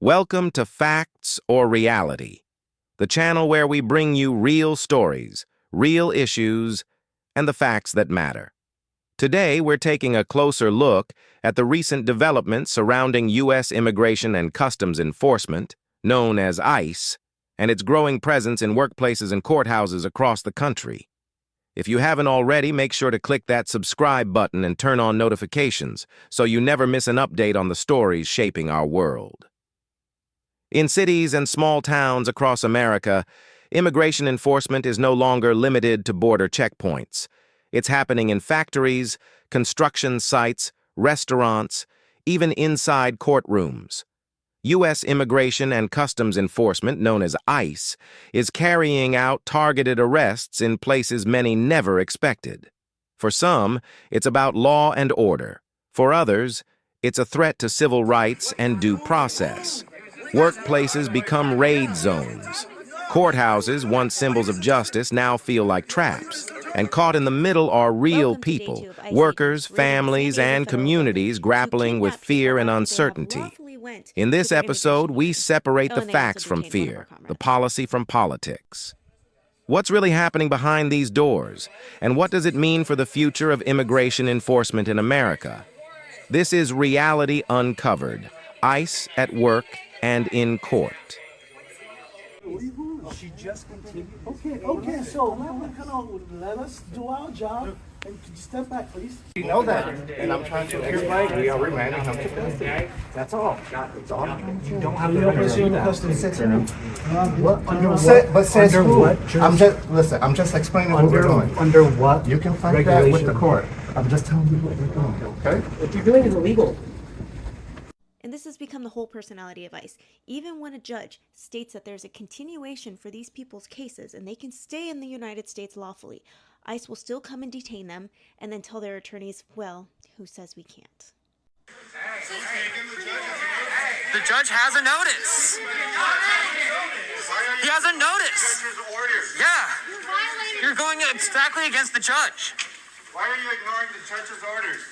Welcome to Facts or Reality, the channel where we bring you real stories, real issues, and the facts that matter. Today, we're taking a closer look at the recent developments surrounding U.S. Immigration and Customs Enforcement, known as ICE, and its growing presence in workplaces and courthouses across the country. If you haven't already, make sure to click that subscribe button and turn on notifications so you never miss an update on the stories shaping our world. In cities and small towns across America, immigration enforcement is no longer limited to border checkpoints. It's happening in factories, construction sites, restaurants, even inside courtrooms. U.S. Immigration and Customs Enforcement, known as ICE, is carrying out targeted arrests in places many never expected. For some, it's about law and order. For others, it's a threat to civil rights and due process. Workplaces become raid zones. Courthouses, once symbols of justice, now feel like traps. And caught in the middle are real people, workers, families, and communities grappling with fear and uncertainty. In this episode, we separate the facts from fear, the policy from politics. What's really happening behind these doors? And what does it mean for the future of immigration enforcement in America? This is Reality Uncovered, ICE at work and in court. She just continued. Okay, so we're gonna let us do our job. And could you step back, please? You know that, and I'm trying to explain. We are remanding him to custody. That's all. That's all. You don't have to pursue the custody. But says who? I'm just explaining what we're doing. Under what? You can fight that with the court. I'm just telling you what we're doing, okay? What you're doing is illegal. And this has become the whole personality of ICE. Even when a judge states that there's a continuation for these people's cases and they can stay in the United States lawfully, ICE will still come and detain them and then tell their attorneys, well, who says we can't? The judge has a notice. He has a notice. Yeah. You're going exactly against the judge. Why are you ignoring the judge's orders?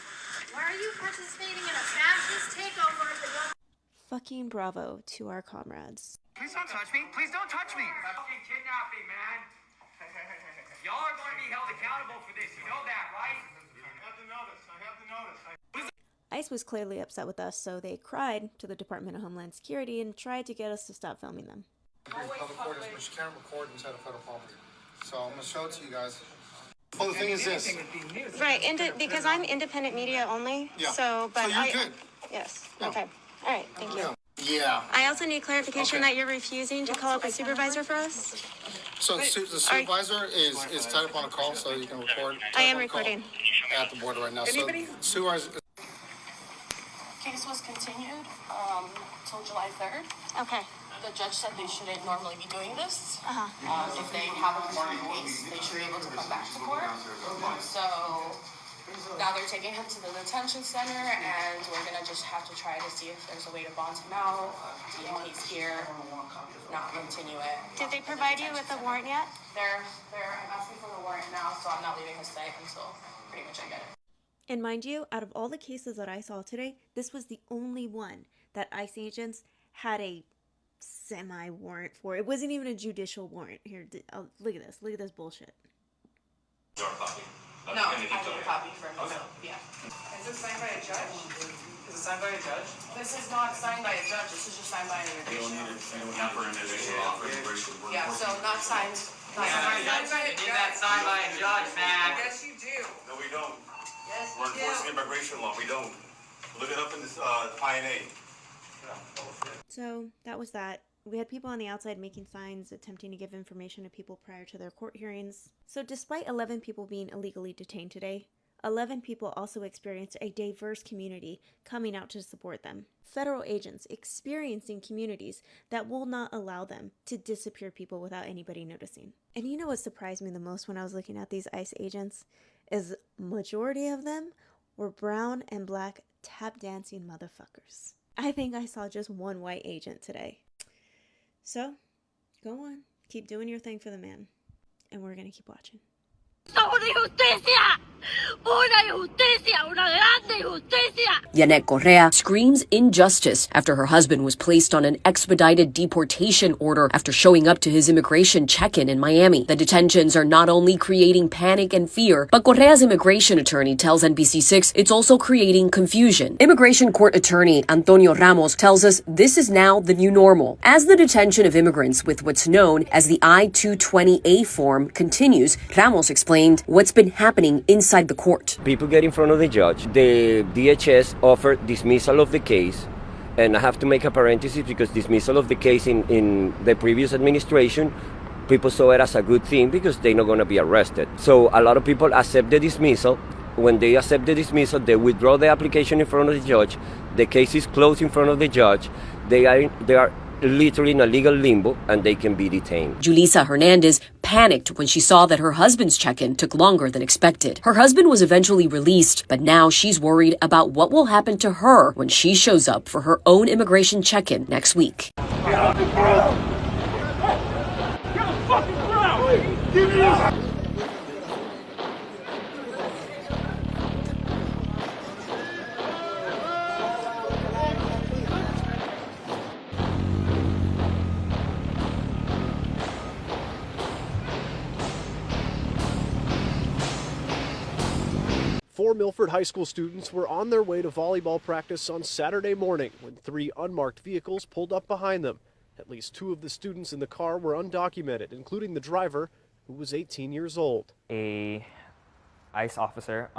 Why are you participating in a fascist takeover of the government? Fucking bravo to our comrades. Please don't touch me. Please don't touch me. Fucking kidnapping, man. Y'all are going to be held accountable for this. You know that, right? I have the notice. ICE was clearly upset with us, so they cried to the Department of Homeland Security and tried to get us to stop filming them. Public court is, but you can't record inside of federal property. So I'm gonna show it to you guys. Well, the thing is this. Right, because I'm independent media only. Yeah. So you're good. Yes. Yeah. Okay. All right. Thank you. Yeah. I also need clarification that you're refusing to call up a supervisor for us. So the supervisor is tied up on a call, so you can record. I am recording. At the border right now. So supervisor. Case was continued till July 3rd. Okay. The judge said they shouldn't normally be doing this. If they have a court case, they should be able to come back to court. So now they're taking him to the detention center, and we're gonna just have to try to see if there's a way to bond him out, in case here, not continue it. Did they provide you with a warrant yet? They're asking for the warrant now, so I'm not leaving his site until pretty much I get it. And mind you, out of all the cases that I saw today, this was the only one that ICE agents had a semi-warrant for. It wasn't even a judicial warrant. Here, look at this. Look at this bullshit. No, I need a copy for myself. Yeah. Is this signed by a judge? Is it signed by a judge? This is not signed by a judge. This is just signed by an immigration officer. Yeah, so not signed. Not signed by a You need that signed by a judge, man. Yes, you do. No, we don't. Yes, We're enforcing immigration law. We don't. Look it up in this INA. So that was that. We had people on the outside making signs, attempting to give information to people prior to their court hearings. So despite 11 people being illegally detained today, 11 people also experienced a diverse community coming out to support them. Federal agents experiencing communities that will not allow them to disappear people without anybody noticing. And you know what surprised me the most when I was looking at these ICE agents? Is majority of them were brown and black tap dancing motherfuckers. I think I saw just one white agent today. So, go on. Keep doing your thing for the man. And we're going to keep watching. Yanette Correa screams injustice after her husband was placed on an expedited deportation order after showing up to his immigration check-in in Miami. The detentions are not only creating panic and fear, but Correa's immigration attorney tells NBC6 it's also creating confusion. Immigration court attorney Antonio Ramos tells us this is now the new normal. As the detention of immigrants with what's known as the I-220A form continues, Ramos explained what's been happening inside the court. People get in front of the judge. The DHS offered dismissal of the case, and I have to make a parenthesis because dismissal of the case in the previous administration, people saw it as a good thing because they're not going to be arrested. So a lot of people accept the dismissal. When they accept the dismissal, they withdraw the application in front of the judge. The case is closed in front of the judge. They are literally in a legal limbo, and they can be detained. Julissa Hernandez panicked when she saw that her husband's check-in took longer than expected. Her husband was eventually released, but now she's worried about what will happen to her when she shows up for her own immigration check-in next week. Get off the ground! Get off the fucking ground! Give it up! Four Milford High School students were on their way to volleyball practice on Saturday morning when three unmarked vehicles pulled up behind them. At least two of the students in the car were undocumented, including the driver, who was 18 years old. A ICE officer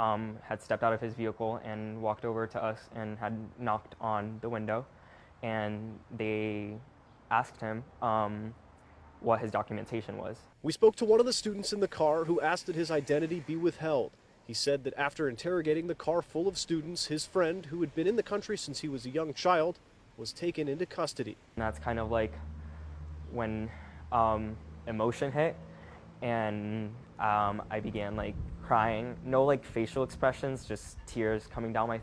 had stepped out of his vehicle and walked over to us and had knocked on the window, and they asked him what his documentation was. We spoke to one of the students in the car who asked that his identity be withheld. He said that after interrogating the car full of students, his friend, who had been in the country since he was a young child, was taken into custody. And that's kind of like when emotion hit, and I began like crying. No like facial expressions, just tears coming down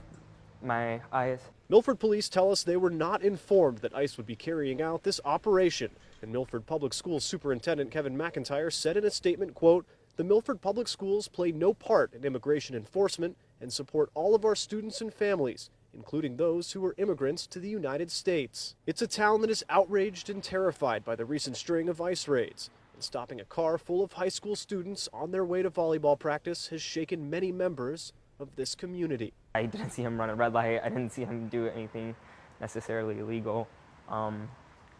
my eyes. Milford police tell us they were not informed that ICE would be carrying out this operation. And Milford Public Schools Superintendent Kevin McIntyre said in a statement, quote, "The Milford Public Schools play no part in immigration enforcement and support all of our students and families, including those who are immigrants to the United States. It's a town that is outraged and terrified by the recent string of ICE raids, and stopping a car full of high school students on their way to volleyball practice has shaken many members of this community." I didn't see him run a red light. I didn't see him do anything necessarily illegal.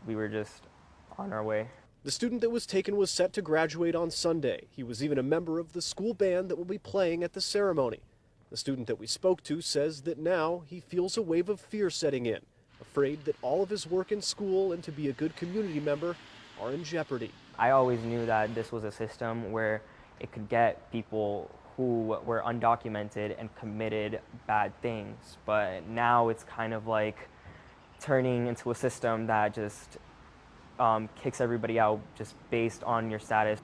We were just on our way. The student that was taken was set to graduate on Sunday. He was even a member of the school band that will be playing at the ceremony. The student that we spoke to says that now he feels a wave of fear setting in, afraid that all of his work in school and to be a good community member are in jeopardy. I always knew that this was a system where it could get people who were undocumented and committed bad things, but now it's kind of like turning into a system that just kicks everybody out just based on your status.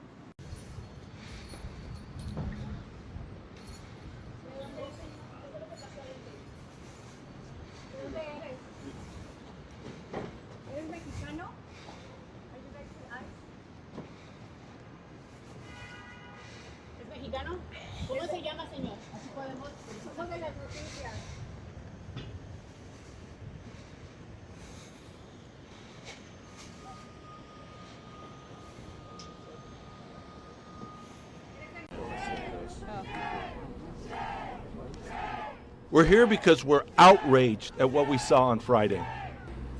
We're here because we're outraged at what we saw on Friday.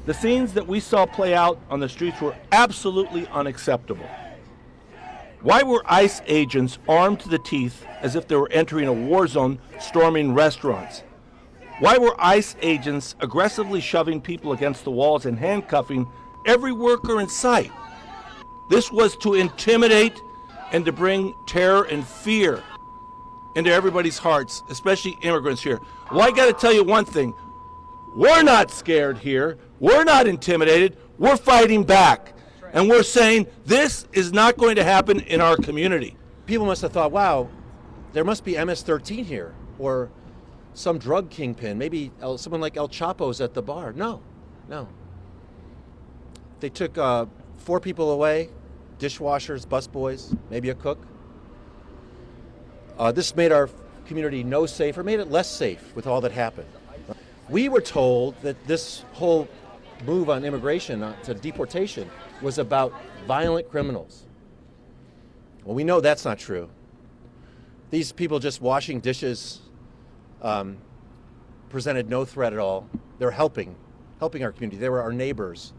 The scenes that we saw play out on the streets were absolutely unacceptable. Why were ICE agents armed to the teeth as if they were entering a war zone, storming restaurants? Why were ICE agents aggressively shoving people against the walls and handcuffing every worker in sight? This was to intimidate and to bring terror and fear into everybody's hearts, especially immigrants here. Well, I got to tell you one thing. We're not scared here. We're not intimidated. We're fighting back. And we're saying this is not going to happen in our community. People must have thought, wow, there must be MS-13 here, or some drug kingpin, maybe someone like El Chapo's at the bar. No. They took 4 people away, dishwashers, busboys, maybe a cook. This made our community no safer, made it less safe with all that happened. We were told that this whole move on immigration to deportation was about violent criminals. Well, we know that's not true. These people just washing dishes presented no threat at all. They're helping our community. They were our neighbors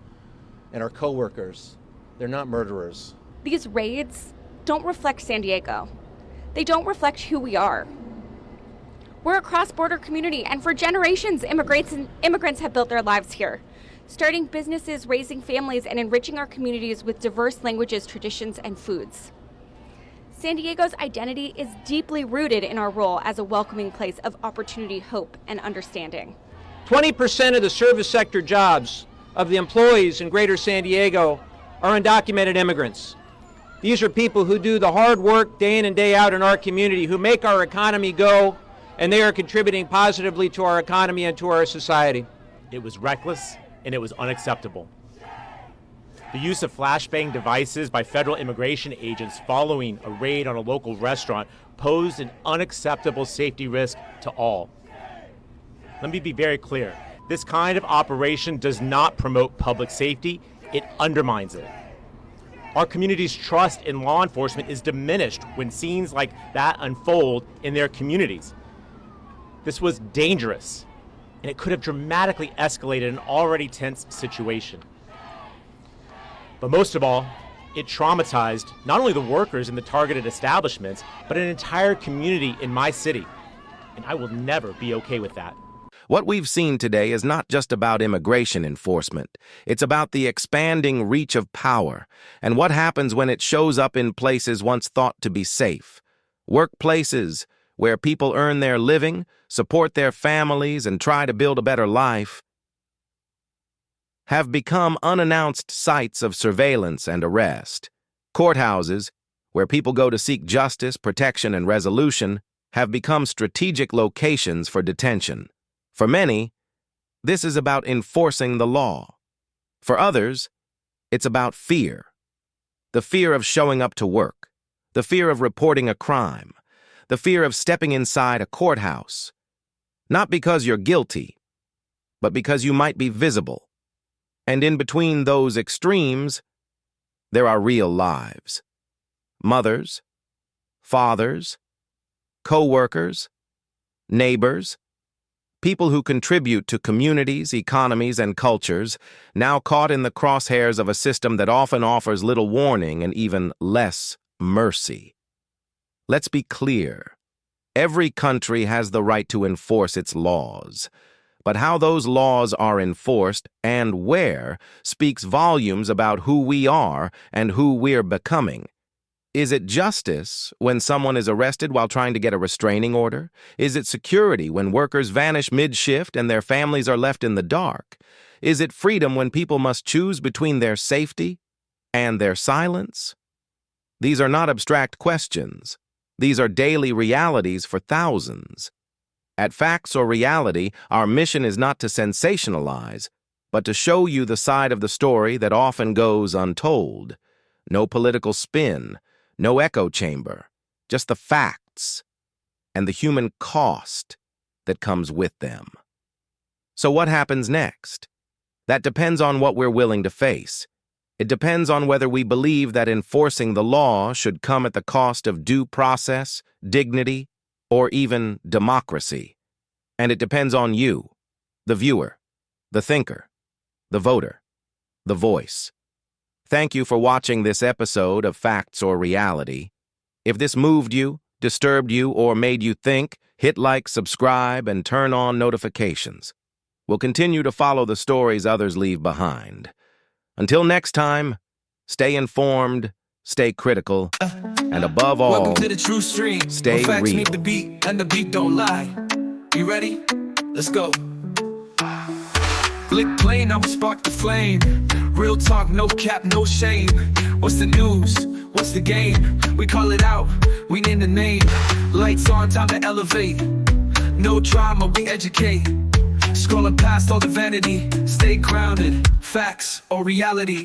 and our coworkers. They're not murderers. These raids don't reflect San Diego. They don't reflect who we are. We're a cross-border community, and for generations, immigrants have built their lives here, starting businesses, raising families, and enriching our communities with diverse languages, traditions, and foods. San Diego's identity is deeply rooted in our role as a welcoming place of opportunity, hope, and understanding. 20% of the service sector jobs of the employees in Greater San Diego are undocumented immigrants. These are people who do the hard work day in and day out in our community, who make our economy go, and they are contributing positively to our economy and to our society. It was reckless and it was unacceptable. The use of flashbang devices by federal immigration agents following a raid on a local restaurant posed an unacceptable safety risk to all. Let me be very clear. This kind of operation does not promote public safety, it undermines it. Our community's trust in law enforcement is diminished when scenes like that unfold in their communities. This was dangerous, and it could have dramatically escalated an already tense situation. But most of all, it traumatized not only the workers in the targeted establishments, but an entire community in my city. And I will never be okay with that. What we've seen today is not just about immigration enforcement. It's about the expanding reach of power and what happens when it shows up in places once thought to be safe. Workplaces where people earn their living, support their families, and try to build a better life, have become unannounced sites of surveillance and arrest. Courthouses, where people go to seek justice, protection, and resolution, have become strategic locations for detention. For many, this is about enforcing the law. For others, it's about fear. The fear of showing up to work, the fear of reporting a crime, the fear of stepping inside a courthouse. Not because you're guilty, but because you might be visible. And in between those extremes, there are real lives. Mothers, fathers, co-workers, neighbors, people who contribute to communities, economies, and cultures, now caught in the crosshairs of a system that often offers little warning and even less mercy. Let's be clear. Every country has the right to enforce its laws. But how those laws are enforced and where speaks volumes about who we are and who we're becoming. Is it justice when someone is arrested while trying to get a restraining order? Is it security when workers vanish mid-shift and their families are left in the dark? Is it freedom when people must choose between their safety and their silence? These are not abstract questions. These are daily realities for thousands. At Facts or Reality, our mission is not to sensationalize, but to show you the side of the story that often goes untold. No political spin, no echo chamber, just the facts and the human cost that comes with them. So what happens next? That depends on what we're willing to face. It depends on whether we believe that enforcing the law should come at the cost of due process, dignity, or even democracy. And it depends on you, the viewer, the thinker, the voter, the voice. Thank you for watching this episode of Facts or Reality. If this moved you, disturbed you, or made you think, hit like, subscribe, and turn on notifications. We'll continue to follow the stories others leave behind. Until next time, stay informed, stay critical, and above all, welcome to the true stream. Stay facts real. Meet the beat, and the beat don't lie. You ready? Let's go. Click play, now we spark the flame. Real talk, no cap, no shame. What's the news? What's the game? We call it out, we name the name. Lights on, time to elevate. No drama, we educate. Scrolling past all the vanity. Stay grounded. Facts or reality?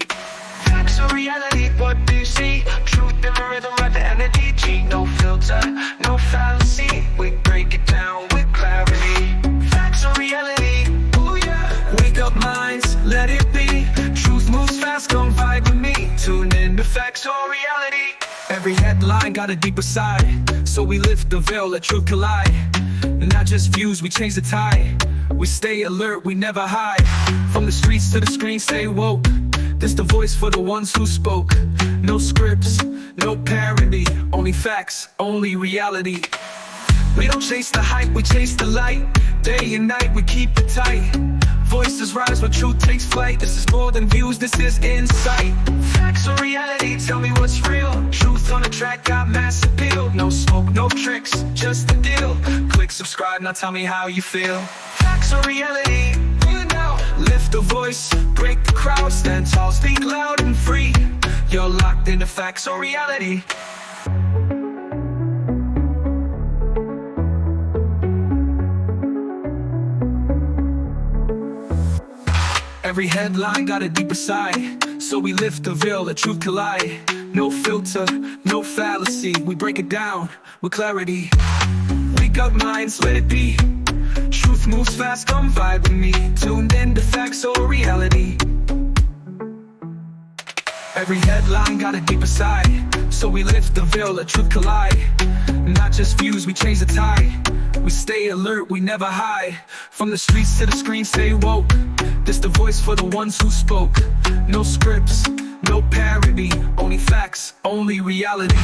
Facts or reality, what do you see? Truth in the rhythm, right the energy. G, no filter, no fallacy. We break it down with clarity. Facts or reality, ooh yeah. Wake up minds, let it be. Truth moves fast, come vibe with me. Tune in to facts or reality. Every headline got a deeper side, so we lift the veil, let truth collide. Not just views, we change the tide. We stay alert, we never hide. From the streets to the screen, stay woke. This the voice for the ones who spoke. No scripts, no parody. Only facts, only reality. We don't chase the hype, we chase the light. Day and night, we keep it tight. Voices rise when truth takes flight. This is more than views, this is insight. Facts or reality, tell me what's real. Truth on the track got mass appeal. No smoke, no tricks, just the deal. Click subscribe, now tell me how you feel. Facts or reality, lift the voice, break the crowd. Stand tall, speak loud and free. You're locked into facts or reality. Every headline got a deeper side, so we lift the veil, let truth collide. No filter, no fallacy. We break it down with clarity. Wake up minds, let it be. Truth moves fast, come vibe with me. Tuned in to facts or reality. Every headline got a deeper side, so we lift the veil, let truth collide. Not just views, we change the tide. We stay alert, we never hide. From the streets to the screen, stay woke. This the voice for the ones who spoke. No scripts, no parody. Only facts, only reality.